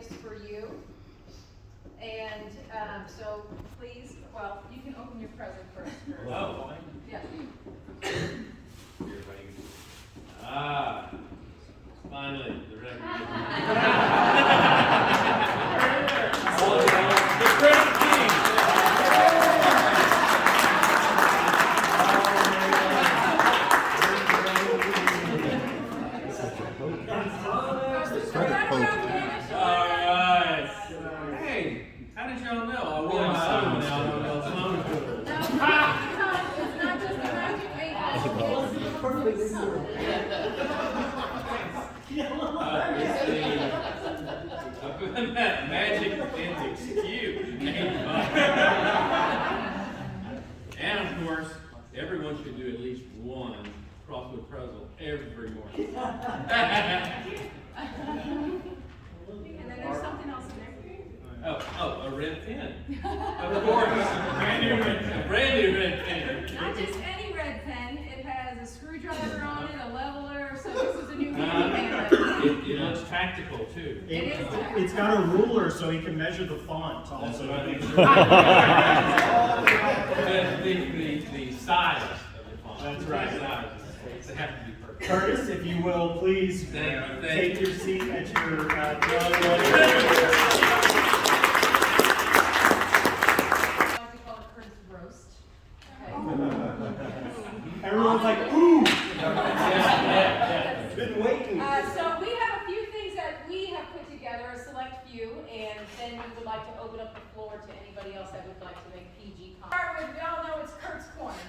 gifts for you. And so please, well, you can open your present first. Oh, Yeah. Ah, finally, the record. The Prince King. All right. Hey, how did y'all know? I wore my own now. It's not just the magic Magic Antics cube. And of course, everyone should do at least one crossword puzzle every morning. And then there's something else in there. Oh, a red pen. Of course, brand new red pen. Not just any red pen. It has a screwdriver on it, a leveler. So this is a new pen. It looks tactical too. It's got a ruler so he can measure the font also. The size of the font. That's right. They have to be perfect. Curtis, if you will, please take your seat at your Everyone's like, ooh! Been waiting. So we have a few things that we have put together, a select few, and then we would like to open up the floor to anybody else that would like to make PG comments. Start with, we all know it's Kurt's Corner.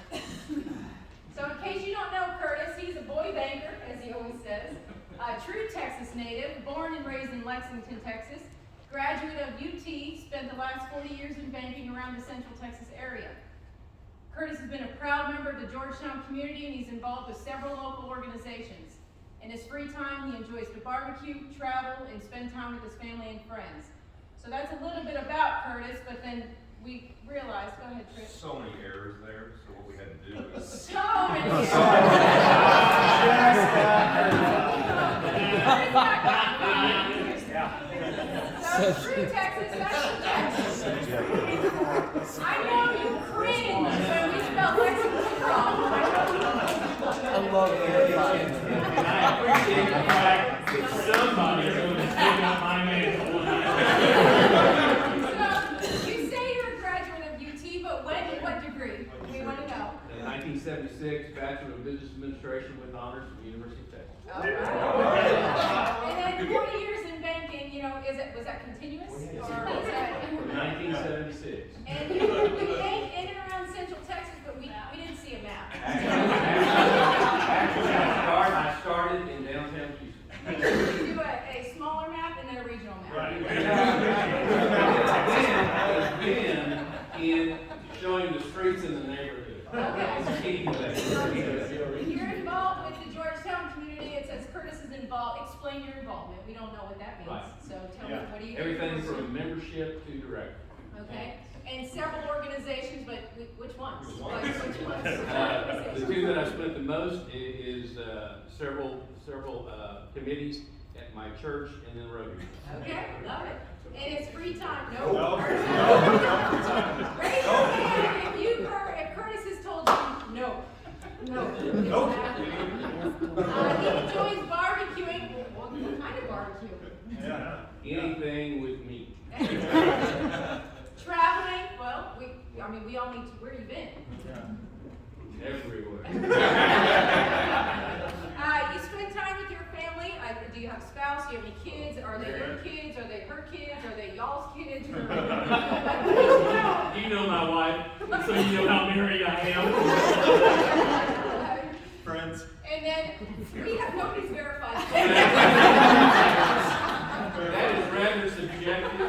So in case you don't know Curtis, he's a boy banker, as he always says. A true Texas native, born and raised in Lexington, Texas. Graduate of UT, spent the last 40 years in banking around the Central Texas area. Curtis has been a proud member of the Georgetown community, and he's involved with several local organizations. In his free time, he enjoys to barbecue, travel, and spend time with his family and friends. So that's a little bit about Curtis, but then we realized, go ahead, Trish. So many errors there, so what we had to do is... So many errors. So true Texas, that's Texas. I know you cringe when we spell Lexington wrong. I love it. And I appreciate the fact that somebody is going to pick up my name. So, you say you're a graduate of UT, but when and what degree? We want to know. In 1976, Bachelor of Business Administration with honors from the University of Texas. All right. And then 40 years in banking, you know, was that continuous? Or was that... 1976. And you banked in and around Central Texas, but we didn't see a map. Actually, I started in downtown Houston. You do a smaller map and then a regional map. Right. Then in showing the streets in the neighborhood. Okay. It's key to that. You're involved with the Georgetown community. It says Curtis is involved. Explain your involvement. We don't know what that means. Right. So tell me, what do you do? Everything from membership to director. Okay. And several organizations, but which ones? Which ones? Like, which ones? The two that I spent the most is several committees at my church and then Rotary. Okay, love it. And it's free time. No. Raise your hand if Curtis has told you no. No. He enjoys barbecuing. What kind of barbecue? Anything with meat. Traveling. Well, we all need to. Where you been? Everywhere. You spend time with your family. Do you have a spouse? Do you have any kids? Are they your kids? Are they her kids? Are they y'all's kids? You know my wife, so you know how married I am. Friends. And then we have nobody's verified. That is rather subjective.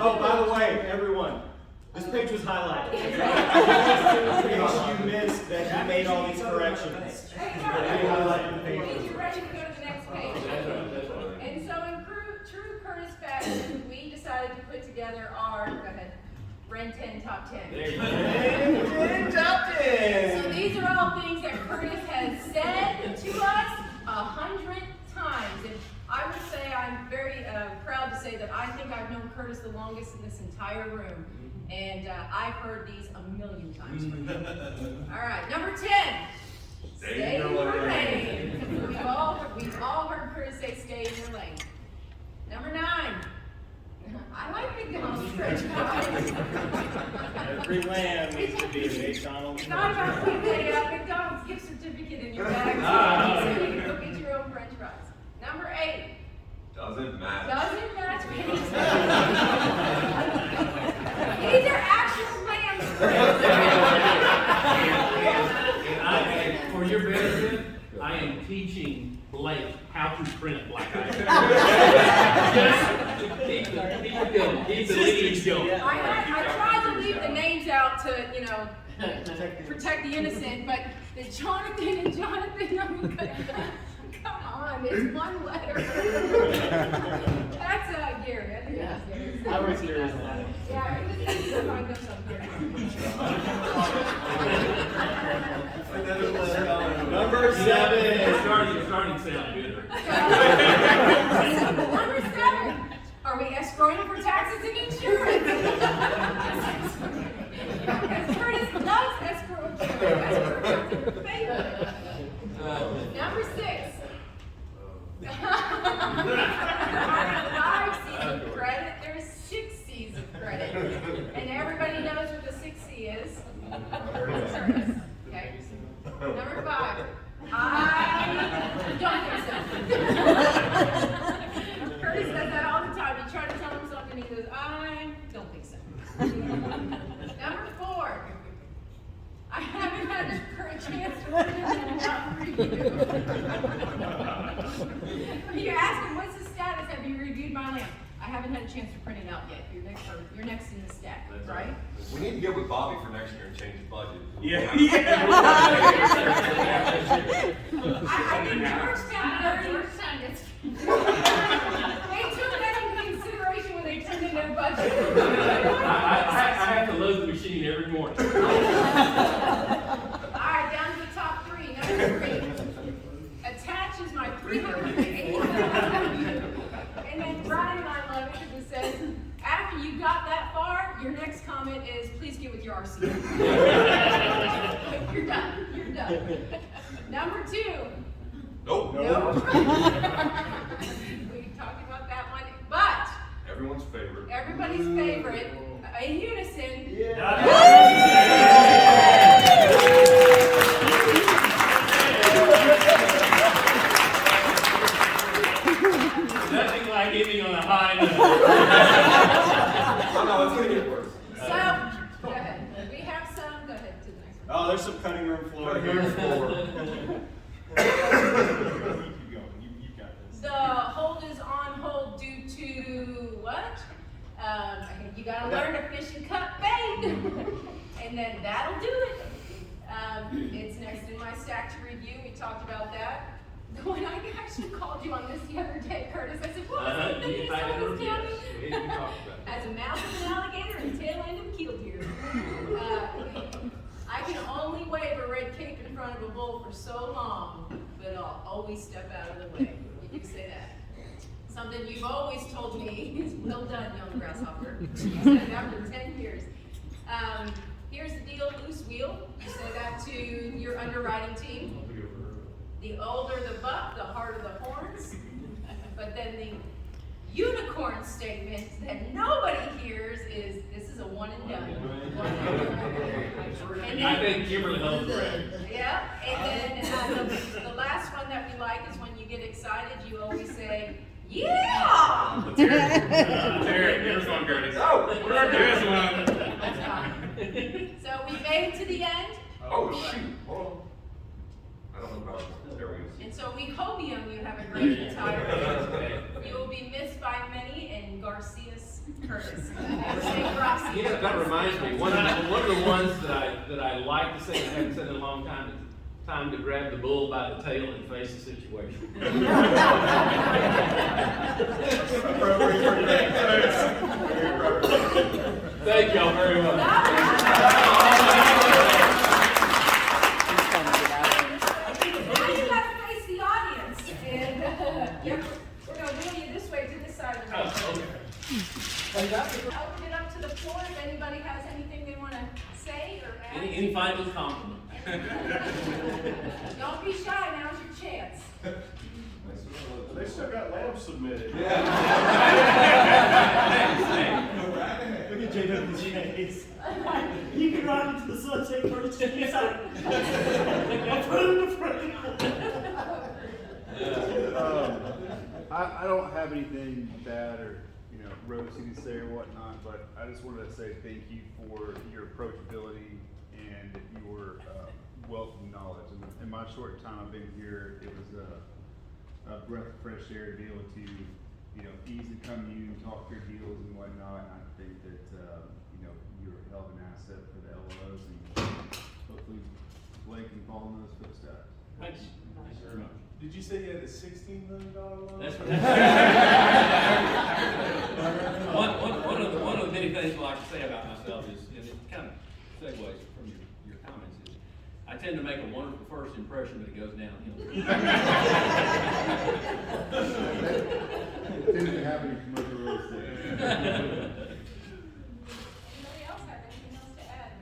Oh, by the way, everyone, this page was highlighted. In case you missed that he made all these corrections. Hey, They highlighted the Get paper. you ready to go to the next page. And so in true Curtis fashion, we decided to put together our, go ahead, Wren 10 Top 10. There you go. Top 10. So these are all things that Curtis has said, longest in this entire room. And I've heard these a million times. All right, number 10. Stay in your lane. We've all heard Curtis say stay in your lane. Number 9. I like McDonald's French fries. Every lamb needs to be a McDonald's. It's not about putting a McDonald's gift certificate in your bag so you can go get your own French fries. Number 8. Doesn't match. Doesn't match pizza. These are actual lamb strips. For your benefit, I am teaching Blake how to print like I do. Keep the leading going. I tried to leave the names out to, protect the innocent, but the Jonathan and Jonathan, I mean, come on, it's one letter. That's Gary, I think that's Gary. I was serious about it. Yeah, it's find us up here. Number 7. You're starting to sound bitter. Number 7. Are we escrowing for taxes and insurance? Curtis loves escrow insurance. Escrow is her favorite. Number 6. Five C's of credit. There's 6 C's of credit. And everybody knows what the 6th C is. Curtis. Okay. Number 5. I don't think so. Curtis says that all the time. You try to tell him something, he goes, I don't think so. Number 4. I haven't had a chance to put it in a review. You ask him, what's the status? Have you reviewed my lamp? I haven't had a chance to print it out yet. You're next in the stack, right? We need to get with Bobby for next year and change the budget. Yeah. I think Georgetown gets. They took that into consideration when they turned in their budget. I have to load the machine every morning. All right, down to the top 3. Number 3. Attach is my 380. And then Brian and I love it because it says, after you got that far, your next comment is, please get with your RC. You're done. You're done. Number 2. Nope. Nope. We talked about that one, but Everyone's favorite. everybody's favorite, in unison. Nothing like ending on a high note. Oh no, it's gonna get worse. So, go ahead. We have some. Go ahead to the next one. Oh, there's some cutting room floor Cutting here. room floor. Keep going. You've got this. The hold is on hold due to what? You gotta learn to fish and cut bait. And then that'll do it. It's next in my stack to review. We talked about that. When I actually called you on this the other day, Curtis, I said, what was the thing you said was county? As a mouth of an alligator and tail end of a keel deer. I can only wave a red cape in front of a bull for so long, but I'll always step out of the way. You can say that. Something you've always told me is well done, young grasshopper. You said that for 10 years. Here's the deal, loose wheel. You say that to your underwriting team. The older the buck, the harder the horns. But then the unicorn statement that nobody hears is, this is a one and done. And I then, think Kimberly holds the record. yeah, and then the last one that we like is when you get excited, you always say, yeah! Here's one, Curtis. Oh, Here's one. That's fine. So we made it to the end, oh shoot. Hold on. I don't know about that. There we go. and so we hope you have a great retirement. You will be missed by many, and Garcias Curtis. Yeah, that reminds me, one of the ones that I like to say, and haven't said in a long time, is time to grab the bull by the tail and face the situation. Appropriate for today. Thank y'all very much. Now you gotta face the audience, and we're gonna wheel you this way to this side of the room. Oh, okay. Any final compliment? Don't be shy, now's your chance. They still got lamb submitted. Hey, Look at JW's face. You can ride into the sunset first and you sign. Approved. I don't have anything bad or, rosy to say or whatnot, but I just wanted to say thank you for your approachability and your wealth of knowledge. And in my short time I've been here, it was a breath of fresh air to be able to, easily come to you and talk through deals and whatnot. And I think that, you're a hell of an asset for the LOs, and hopefully Blake can follow in those footsteps. Thanks. Thanks very much. Did you say you had a $16 million loan? That's one of the many things I like to say about myself is, and it kind of segues from your comments, is I tend to make a wonderful first impression, but it goes downhill. It tends to happen in commercial real estate. Anybody else have anything else to add?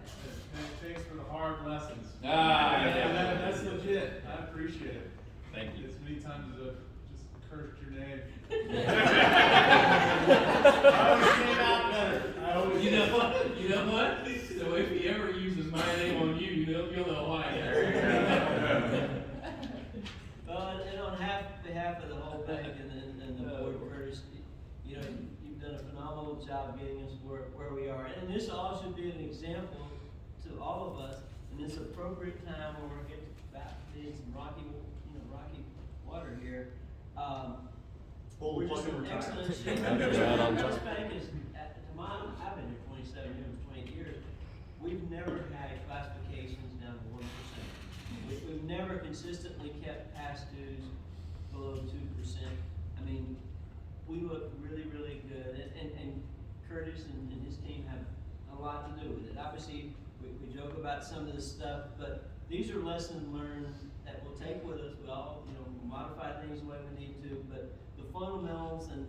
Thanks for the hard lessons. Yeah. That's legit. I appreciate it. Thank you. As many times as I've just cursed your name. I always came out better. You know what? So if he ever uses my name on you, you'll know why. And on behalf of the whole bank and the board, Curtis, you've done a phenomenal job getting us where we are. And this all should be an example to all of us in this appropriate time where we're getting back to some rocky water here. We're just in excellent shape. This bank is, I've been here 27 years, 28 years. We've never had classifications down to 1%. We've never consistently kept past dues below 2%. I mean, we look really, really good. And Curtis and his team have a lot to do with it. Obviously, we joke about some of this stuff, but these are lessons learned that we'll take with us. We all, modify things the way we need to, but the fundamentals and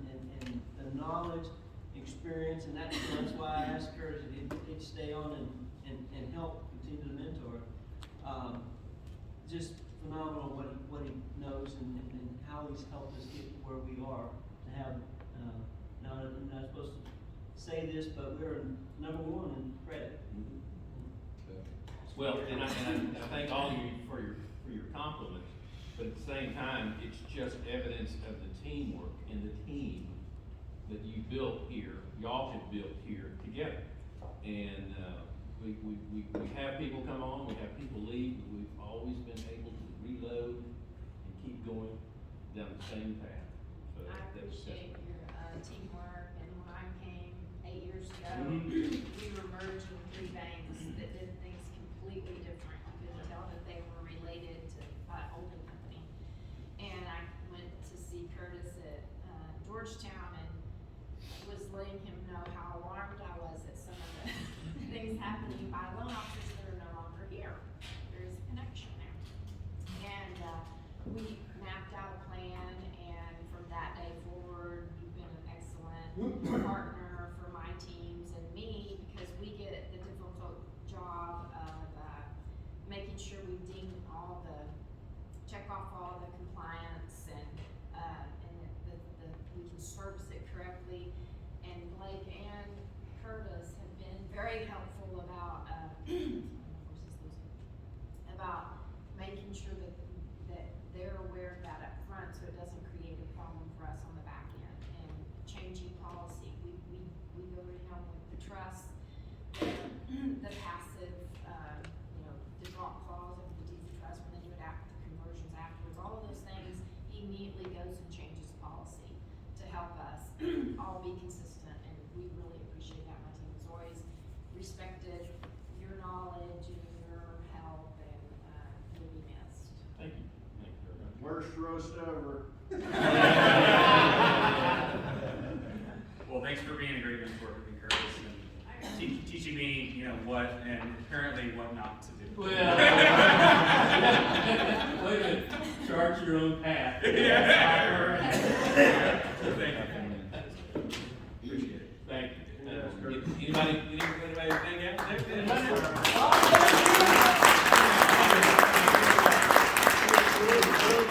the knowledge, experience, and that's why I asked Curtis if he'd stay on and help continue to mentor. Just phenomenal what he knows and how he's helped us get to where we are. To have, now I'm not supposed to say this, but we're number one in credit. Well, and I thank all of you for your compliments, but at the same time, it's just evidence of the teamwork and the team that you built here, y'all have built here together. And we have people come on, we have people leave, but we've always been able to reload and keep going down the same path. So I appreciate your teamwork, and when I came 8 years ago, Mhm. we were merging 3 banks that did things completely different. You could tell that they were related to my holding company. And I went to see Curtis at Georgetown and was letting him know how alarmed I was at some of the things happening by loan officers that are no longer here. There's a connection there. And we mapped out a plan, and from that day forward, you've been an excellent partner for my teams and me, because we get the difficult job of making sure we check off all the compliance and we can service it correctly. And Blake and Curtis have been very helpful about making sure that they're aware of that up front, so it doesn't create a problem for us on the back end. And changing policy, we go to him with the trust, the passive, the drop clause of the deed of trust when they do it after the conversions afterwards. All of those things, he immediately goes and changes policy to help us all be consistent, and we really appreciate that. My team has always respected your knowledge and your help, and you'll be missed. Thank you. Thank you very much. Worst roast ever. Well, thanks for being a great mentor with me, Curtis, and teaching me, what and apparently what not to do. Well, wait a minute. Chart your own path. Thank you. Appreciate it. Thank you. Anybody